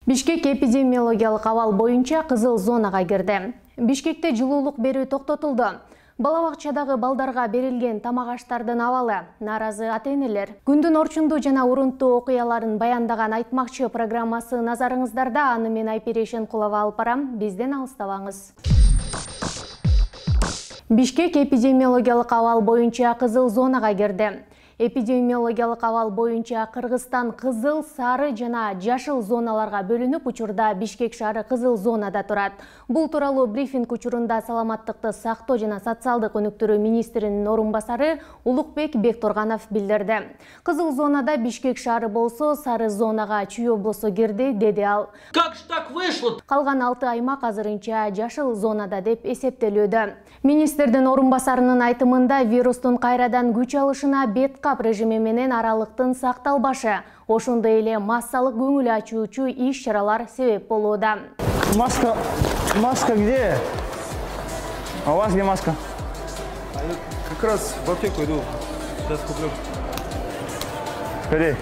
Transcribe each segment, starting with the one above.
Бишкек эпидемиологиялык абал боюнча кызыл зонага кирди. Бишкекте жылуулук берүү токтотулду. Бала бакчадагы балдарга берилген тамак аштардын абалы нааразы ата-энелер. Күндүн орчундуу жана урунттуу окуяларын баяндаган Айтмакчы программасы назарыңыздарда. Аны мен Айпери Шенкулова алып барам. Бизден алыстабаңыз. Бишкек эпидемиологиялык абал боюнча кызыл зонага кирди. Эпидемиологиялык абал боюнча Кыргызстан кызыл, сары жана жашыл зоналарга бөлүнүп, учурда Бишкек шаары кызыл зонада турат. Бул тууралуу брифинг учурунда саламаттыкты сактоо жана социалдык өнүктүрүү министринин орун басары Улукбек Бекторганов билдирди. Кызыл зонада Бишкек шаары болсо, сары зонага Чүй облусу кирди, деди ал. Как же так вышло? Калган 6 аймак азырынча жашыл зонада деп эсептелүүдө. Министрдин орун басарынын айтымында вирустун кайрадан күч алышына беткап режими менен аралыктын сакталбашы, ошондой эле массалык көңүл ачуучу иш-чаралар себеп болууда. Маска где? А у вас где маска? Как раз в аптеку иду. Сейчас куплю. Бери.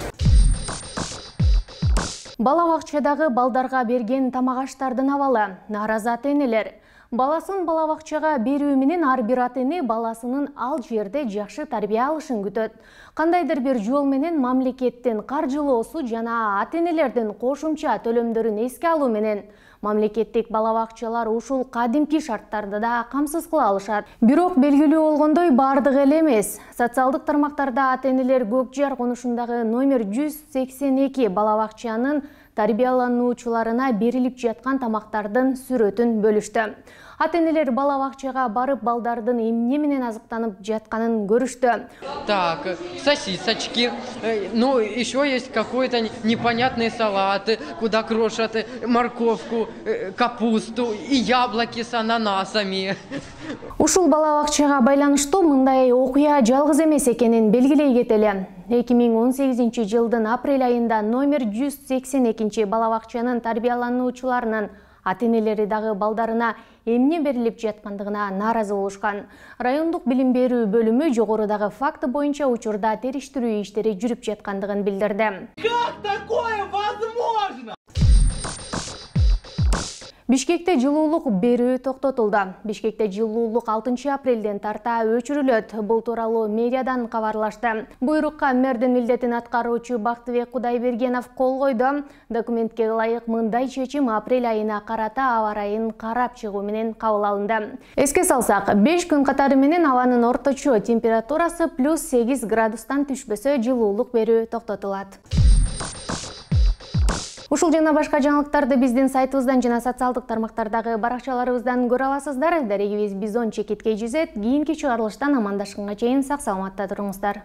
Бала бакчадагы балдарга берген тамак аштардын абалы нааразы ата-энелер. Баласын бала бакчага берүү менен ар бир ата-эне баласынын ал жерде жакшы тарбия алышын күтөт. Кандайдыр бир жол менен мамлекеттин каржылоосу жана ата-энелердин кошумча төлөмдөрүн эске алуу менен мамлекеттик бала бакчалар ушул кадимки шарттарды да камсыз кыла алышат. Бирок белгилүү болгондой бардыгы эле эмес. Социалдык тармактарда ата-энелер Көк Жар конушундагы номер 182 бала бакчанын тарбиялануучуларына берилип жаткан тамактардын сүрөтүн бөлүштү. Ата-энелер бала бакчага барып балдардын эмне менен азыктанып жатканын көрүштү. Так, сосисочки, ну еще есть какой-то непонятный салат, куда крошат морковку, капусту и яблоки с ананасами. Ушул бала бакчага байланыштуу мындай окуя жалгыз эмес экенин белгилей кетели. 2018 жылдын апрель айында номер 182 бала бакчанын тарбиялануучуларынын ата-энелери дагы балдарына эмне берилип жаткандыгына нааразы болушкан. Райондук билим берүү бөлүмү жогорудагы факты боюнча учурда териштирүү иштери жүрүп жаткандыгын билдирди. Как такое возможно? Бишкекте жылуулук берүү токтотулду. Бишкекте жылуулук 6 апрелден тарта өчүрүлөт. Бул тууралуу медиадан кабарлашты. Буйрукка мэрдин милдетин аткаруучу Бактыбек Кудайбергенов кол койду. Документке ылайык мындай чечим апрель айына карата аба ырайын карап чыгуу менен кабыл алынды. Эске салсак, 5 күн катары менен абанын орточо температурасы +8 градустан түшпөсө жылуулук берүү токтотулат. Ушул жана башка жаңылыктарды биздин сайтыбыздан жана социалдык тармактардагы баракчаларыбыздан көрө аласыздар. Дарегибиз Бизон Чекиткей жүзөт. Кийинки чыгарылыштан амандашканга чейин сак саламатта туруңуздар.